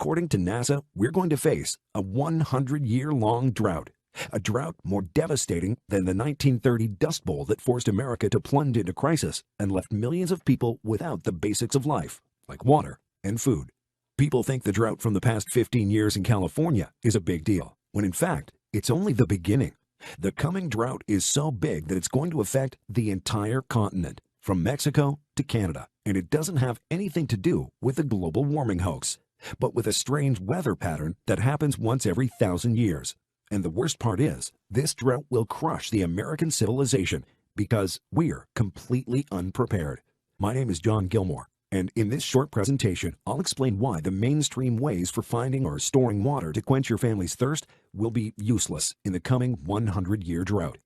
According to NASA, we're going to face a 100-year-long drought. A drought more devastating than the 1930 Dust Bowl that forced America to plunge into crisis and left millions of people without the basics of life, like water and food. People think the drought from the past 15 years in California is a big deal, when in fact, it's only the beginning. The coming drought is so big that it's going to affect the entire continent, from Mexico to Canada, and it doesn't have anything to do with the global warming hoax, but with a strange weather pattern that happens once every 1,000 years. And the worst part is, this drought will crush the American civilization because we're completely unprepared. My name is John Gilmore, and in this short presentation, I'll explain why the mainstream ways for finding or storing water to quench your family's thirst will be useless in the coming 100-year drought.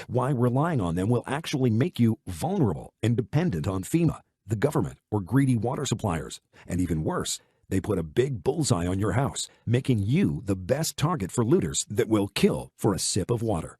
Why relying on them will actually make you vulnerable and dependent on FEMA, the government, or greedy water suppliers. And even worse, they put a big bullseye on your house, making you the best target for looters that will kill for a sip of water.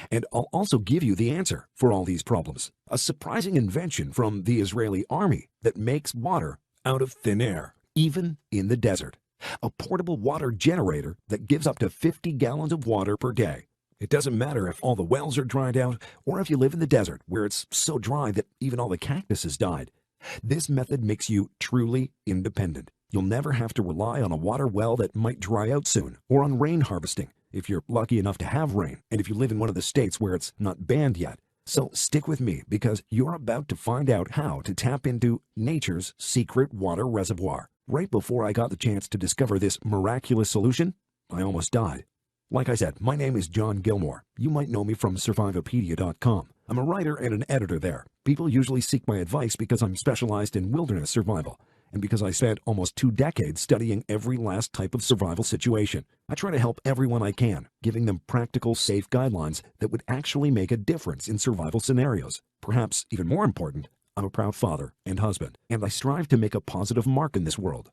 And I'll also give you the answer for all these problems. A surprising invention from the Israeli army that makes water out of thin air, even in the desert. A portable water generator that gives up to 50 gallons of water per day. It doesn't matter if all the wells are dried out or if you live in the desert where it's so dry that even all the cactus has died. This method makes you truly independent. You'll never have to rely on a water well that might dry out soon, or on rain harvesting, if you're lucky enough to have rain, and if you live in one of the states where it's not banned yet. So stick with me, because you're about to find out how to tap into nature's secret water reservoir. Right before I got the chance to discover this miraculous solution, I almost died. Like I said, my name is John Gilmore. You might know me from Survivopedia.com. I'm a writer and an editor there. People usually seek my advice because I'm specialized in wilderness survival, and because I spent almost 2 decades studying every last type of survival situation. I try to help everyone I can, giving them practical, safe guidelines that would actually make a difference in survival scenarios. Perhaps even more important, I'm a proud father and husband, and I strive to make a positive mark in this world.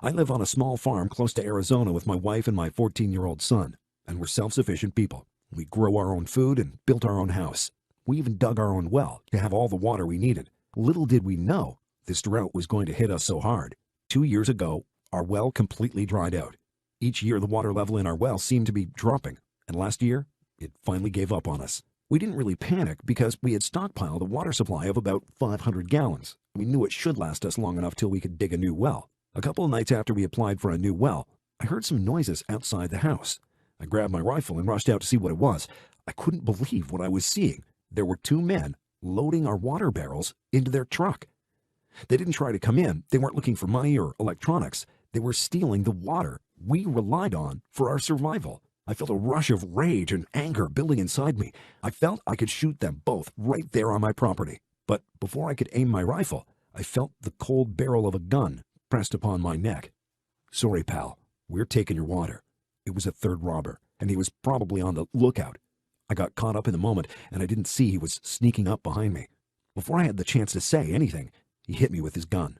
I live on a small farm close to Arizona with my wife and my 14-year-old son, and we're self-sufficient people. We grow our own food and built our own house. We even dug our own well to have all the water we needed. Little did we know this drought was going to hit us so hard. 2 years ago, our well completely dried out. Each year, the water level in our well seemed to be dropping, and last year, it finally gave up on us. We didn't really panic because we had stockpiled a water supply of about 500 gallons. We knew it should last us long enough till we could dig a new well. A couple of nights after we applied for a new well, I heard some noises outside the house. I grabbed my rifle and rushed out to see what it was. I couldn't believe what I was seeing. There were 2 men loading our water barrels into their truck. They didn't try to come in. They weren't looking for money or electronics. They were stealing the water we relied on for our survival. I felt a rush of rage and anger building inside me. I felt I could shoot them both right there on my property. But before I could aim my rifle, I felt the cold barrel of a gun pressed upon my neck. "Sorry, pal. We're taking your water." It was a third robber, and he was probably on the lookout. I got caught up in the moment, and I didn't see he was sneaking up behind me. Before I had the chance to say anything, he hit me with his gun.